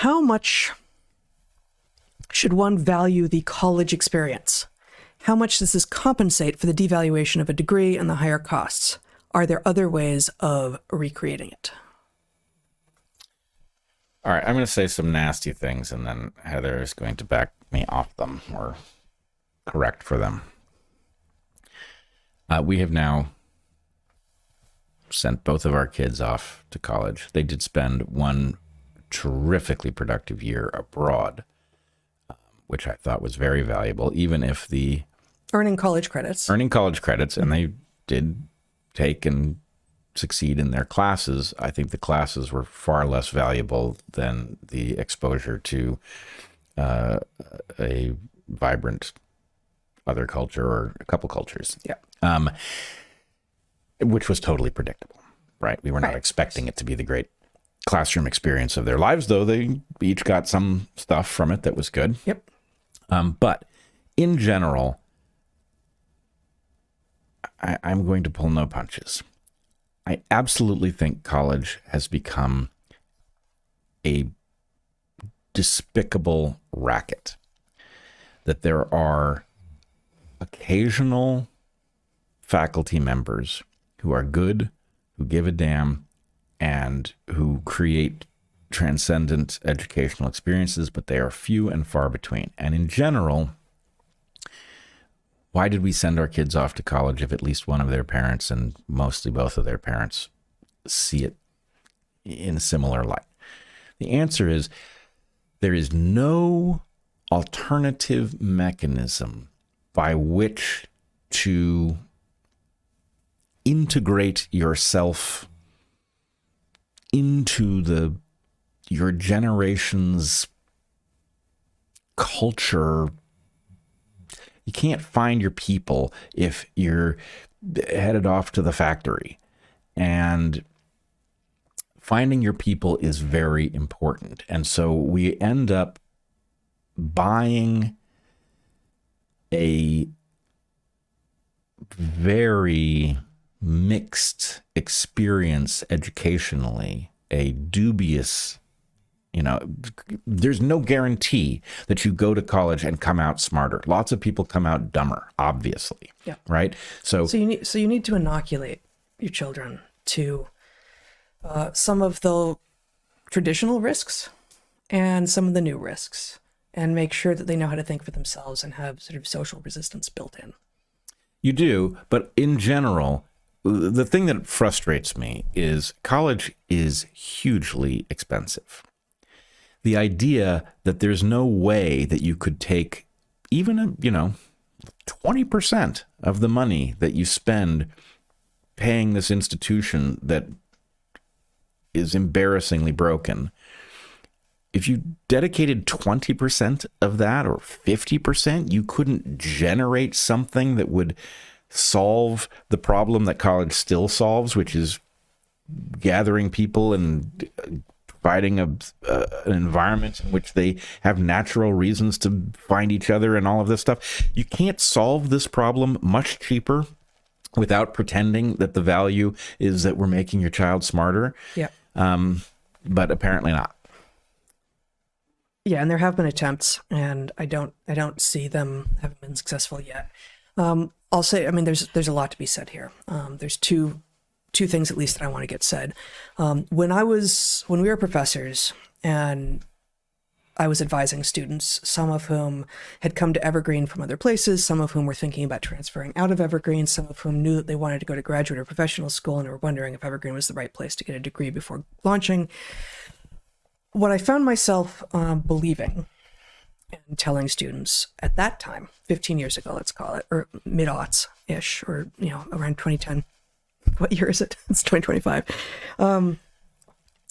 How much should one value the college experience? How much does this compensate for the devaluation of a degree and the higher costs? Are there other ways of recreating it? All right, I'm going to say some nasty things, and then Heather is going to back me off them or correct for them. We have now sent both of our kids off to college. They did spend one terrifically productive year abroad, which I thought was very valuable, even if the... Earning college credits, and they did take and succeed in their classes. I think the classes were far less valuable than the exposure to a vibrant other culture or a couple cultures. Yeah. Which was totally predictable, right? We were not expecting it to be the great classroom experience of their lives, though they each got some stuff from it that was good. Yep. But in general, I'm going to pull no punches. I absolutely think college has become a despicable racket. That there are occasional faculty members who are good, who give a damn, and who create transcendent educational experiences, but they are few and far between. And in general, why did we send our kids off to college if at least one of their parents, and mostly both of their parents, see it in a similar light? The answer is there is no alternative mechanism by which to integrate yourself into your generation's culture. You can't find your people if you're headed off to the factory. And finding your people is very important. And so we end up buying a very mixed experience educationally, a dubious, there's no guarantee that you go to college and come out smarter. Lots of people come out dumber, obviously. Yeah. Right. So you need to inoculate your children to some of the traditional risks and some of the new risks, and make sure that they know how to think for themselves and have sort of social resistance built in. You do, but in general, the thing that frustrates me is college is hugely expensive. The idea that there's no way that you could take even 20% of the money that you spend paying this institution that is embarrassingly broken. If you dedicated 20% of that or 50%, you couldn't generate something that would solve the problem that college still solves, which is gathering people and providing an environment in which they have natural reasons to find each other and all of this stuff. You can't solve this problem much cheaper without pretending that the value is that we're making your child smarter. Yeah. But apparently not. Yeah, and there have been attempts, and I don't see them having been successful yet. I'll say, there's a lot to be said here. There's two things at least that I want to get said. When we were professors and I was advising students, some of whom had come to Evergreen from other places, some of whom were thinking about transferring out of Evergreen, some of whom knew that they wanted to go to graduate or professional school and were wondering if Evergreen was the right place to get a degree before launching. What I found myself believing and telling students at that time, 15 years ago, let's call it, or mid-aughts-ish, or around 2010. What year is it? It's 2025.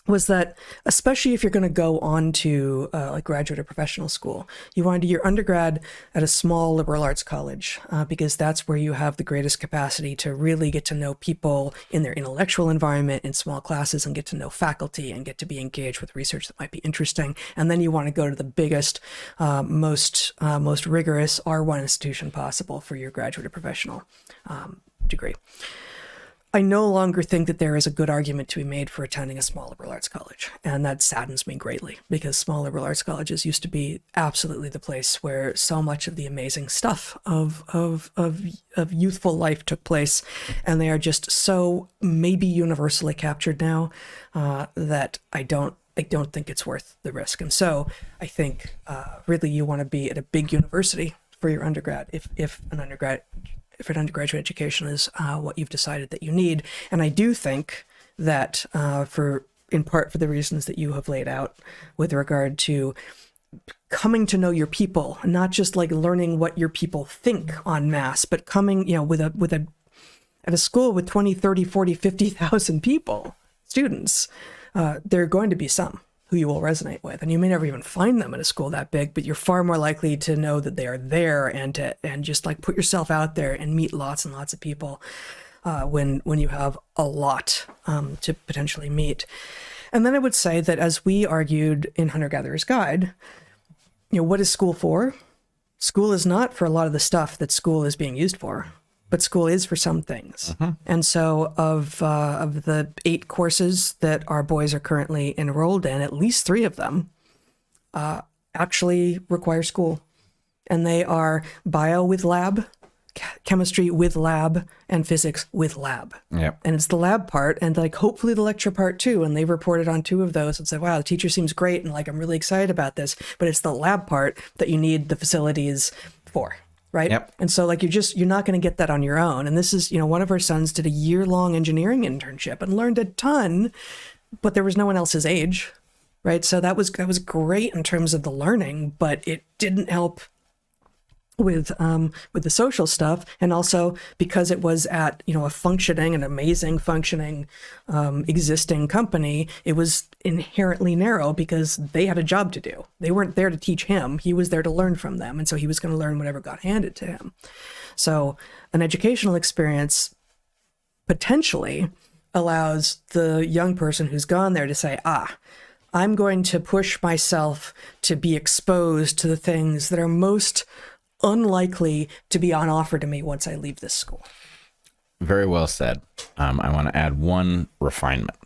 Was that, especially if you're going to go on to like graduate or professional school, you want to do your undergrad at a small liberal arts college because that's where you have the greatest capacity to really get to know people in their intellectual environment in small classes and get to know faculty and get to be engaged with research that might be interesting. And then you want to go to the biggest, most rigorous R1 institution possible for your graduate or professional degree. I no longer think that there is a good argument to be made for attending a small liberal arts college. And that saddens me greatly because small liberal arts colleges used to be absolutely the place where so much of the amazing stuff of youthful life took place. And they are just so maybe universally captured now that I don't think it's worth the risk. And so I think really you want to be at a big university for your undergrad if an undergraduate education is what you've decided that you need. And I do think that in part for the reasons that you have laid out with regard to coming to know your people, not just like learning what your people think en masse, but coming, at a school with 20, 30, 40, 50,000 people, students, there are going to be some who you will resonate with. And you may never even find them in a school that big, but you're far more likely to know that they are there and just like put yourself out there and meet lots and lots of people when you have a lot to potentially meet. And then I would say that as we argued in Hunter-Gatherer's Guide, what is school for? School is not for a lot of the stuff that school is being used for, but school is for some things. And so of the 8 courses that our boys are currently enrolled in, at least 3 of them actually require school. And they are bio with lab, chemistry with lab, and physics with lab. Yep. And it's the lab part and like hopefully the lecture part too. And they've reported on 2 of those and said, wow, the teacher seems great. And like, I'm really excited about this, but it's the lab part that you need the facilities for. Right. Yep. And so like, you're not going to get that on your own. And this is, one of our sons did a year-long engineering internship and learned a ton, but there was no one else his age. Right. So that was great in terms of the learning, but it didn't help with the social stuff. And also because it was at, an amazing functioning, existing company, it was inherently narrow because they had a job to do. They weren't there to teach him. He was there to learn from them. And so he was going to learn whatever got handed to him. So an educational experience potentially allows the young person who's gone there to say, I'm going to push myself to be exposed to the things that are most unlikely to be on offer to me once I leave this school. Very well said. I want to add one refinement.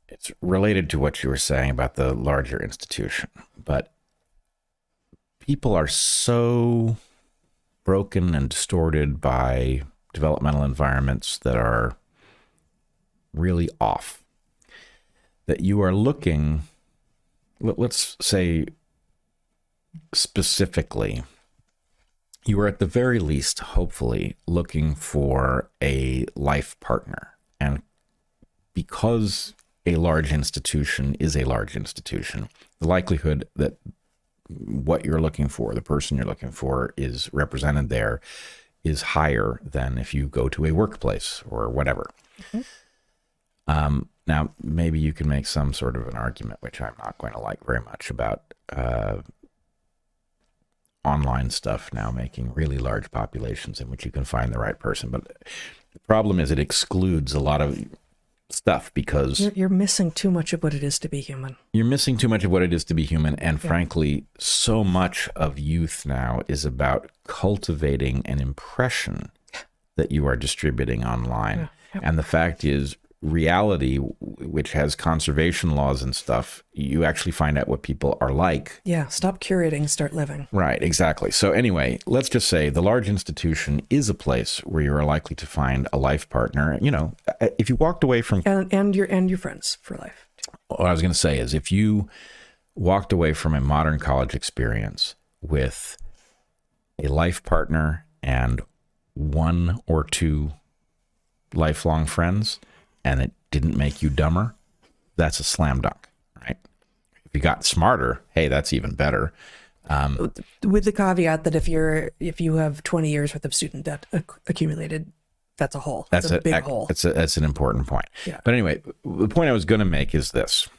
It's related to what you were saying about the larger institution, but people are so broken and distorted by developmental environments that are really off that you are looking, let's say, specifically, you are at the very least, hopefully, looking for a life partner. And because a large institution is a large institution, the likelihood that what you're looking for, the person you're looking for, is represented there is higher than if you go to a workplace or whatever. Now, maybe you can make some sort of an argument, which I'm not going to like very much, about online stuff now making really large populations in which you can find the right person. But the problem is it excludes a lot of stuff because you're missing too much of what it is to be human. You're missing too much of what it is to be human. And frankly, so much of youth now is about cultivating an impression that you are distributing online. And the fact is, reality, which has conservation laws and stuff, you actually find out what people are like. Yeah, stop curating, start living. Right, exactly. So anyway, let's just say the large institution is a place where you are likely to find a life partner. If you walked away from... And your friends for life. What I was going to say is if you walked away from a modern college experience with a life partner and 1 or 2 lifelong friends, and it didn't make you dumber, that's a slam dunk, right? If you got smarter, hey, that's even better. With the caveat that if you have 20 years worth of student debt accumulated, that's a hole. That's a big hole. That's an important point. Yeah. But anyway, the point I was going to make is this.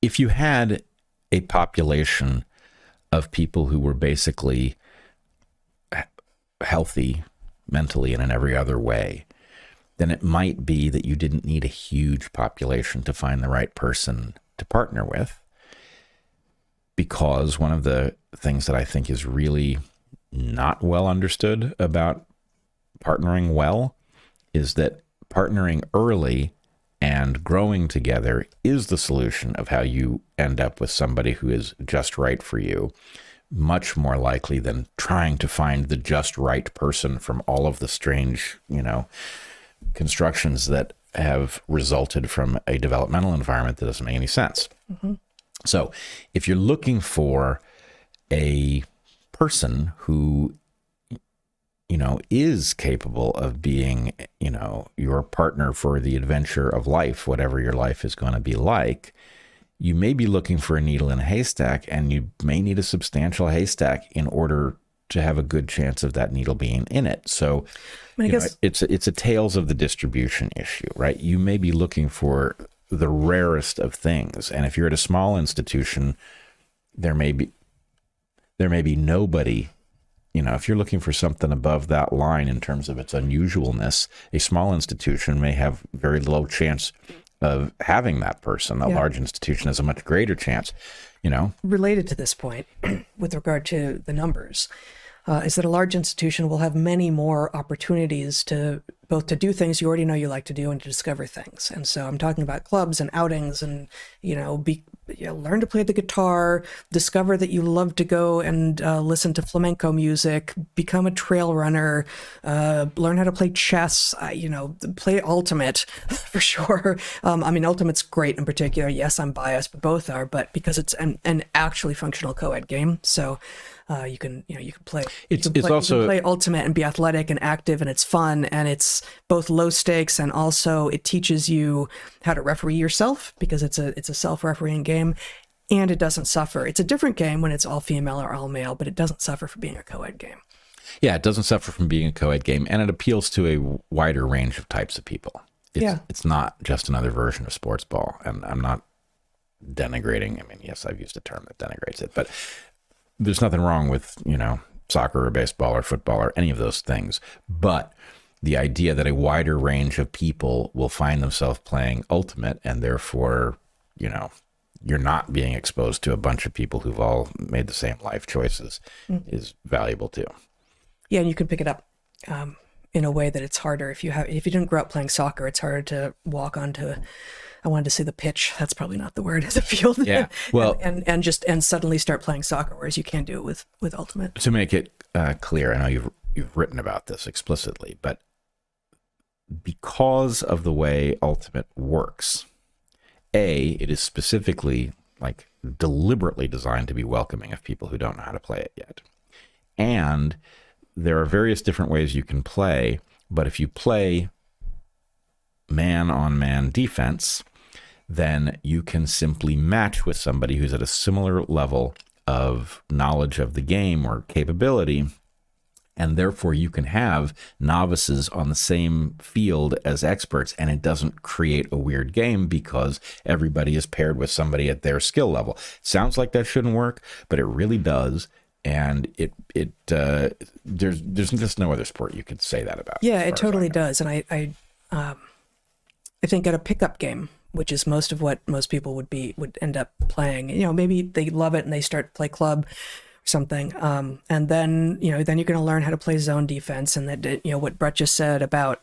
If you had a population of people who were basically healthy mentally and in every other way, then it might be that you didn't need a huge population to find the right person to partner with. Because one of the things that I think is really not well understood about partnering well is that partnering early and growing together is the solution of how you end up with somebody who is just right for you, much more likely than trying to find the just right person from all of the strange, constructions that have resulted from a developmental environment that doesn't make any sense. Mm-hmm. So if you're looking for a person who is capable of being, your partner for the adventure of life, whatever your life is going to be like, you may be looking for a needle in a haystack, and you may need a substantial haystack in order to have a good chance of that needle being in it. So I guess it's a tails of the distribution issue, right? You may be looking for the rarest of things. And if you're at a small institution, there may be nobody. If you're looking for something above that line in terms of its unusualness, a small institution may have very low chance of having that person. A large institution has a much greater chance, Related to this point, with regard to the numbers, is that a large institution will have many more opportunities to both to do things you already know you like to do and to discover things. And so I'm talking about clubs and outings and, learn to play the guitar, discover that you love to go and listen to flamenco music, become a trail runner, learn how to play chess, play Ultimate for sure. Ultimate's great in particular. Yes, I'm biased, but both are, but because it's an actually functional co-ed game. So you can play. You can play Ultimate and be athletic and active, and it's fun, and it's both low stakes, and also it teaches you how to referee yourself because it's a self-refereeing game, and it doesn't suffer. It's a different game when it's all female or all male, but it doesn't suffer for being a co-ed game. Yeah, it doesn't suffer from being a co-ed game, and it appeals to a wider range of types of people. It's not just another version of sports ball, and I'm not denigrating. Yes, I've used a term that denigrates it, but there's nothing wrong with, soccer or baseball or football or any of those things. But the idea that a wider range of people will find themselves playing Ultimate, and therefore, you're not being exposed to a bunch of people who've all made the same life choices is valuable too. Yeah, and you can pick it up in a way that it's harder. If you didn't grow up playing soccer, it's harder to walk onto I wanted to say the pitch. That's probably not the word. The field. Yeah. Well, and suddenly start playing soccer, whereas you can't do it with Ultimate. To make it clear, I know you've written about this explicitly, but because of the way Ultimate works, it is specifically deliberately designed to be welcoming of people who don't know how to play it yet, and there are various different ways you can play. But if you play man-on-man defense, then you can simply match with somebody who's at a similar level of knowledge of the game or capability, and therefore you can have novices on the same field as experts, and it doesn't create a weird game because everybody is paired with somebody at their skill level. Sounds like that shouldn't work, but it really does. And there's just no other sport you could say that about. Yeah, it totally does. And I think at a pickup game, which is most of what most people would end up playing, maybe they love it and they start to play club or something. And then you're going to learn how to play zone defense, and that, what Brett just said about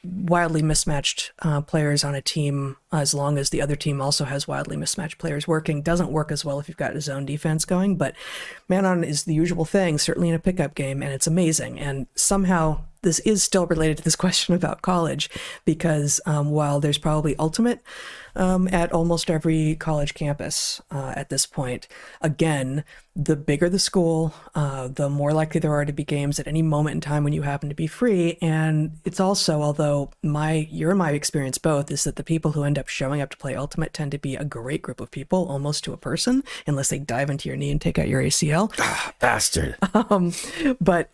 wildly mismatched players on a team, as long as the other team also has wildly mismatched players working, doesn't work as well if you've got a zone defense going. But man-on is the usual thing, certainly in a pickup game, and it's amazing. And somehow this is still related to this question about college, because while there's probably Ultimate at almost every college campus at this point, again, the bigger the school, the more likely there are to be games at any moment in time when you happen to be free. And it's also, although my experience both, is that the people who end up showing up to play Ultimate tend to be a great group of people, almost to a person, unless they dive into your knee and take out your ACL. Bastard. But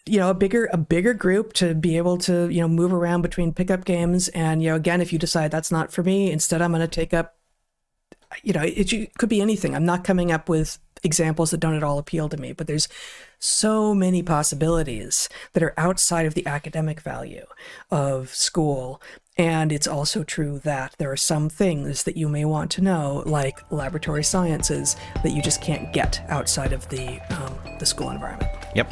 a bigger group to be able to, move around between pickup games. And, again, if you decide that's not for me, instead I'm going to take up, it could be anything. I'm not coming up with examples that don't at all appeal to me, but there's so many possibilities that are outside of the academic value of school. And it's also true that there are some things that you may want to know, like laboratory sciences, that you just can't get outside of the school environment. Yep.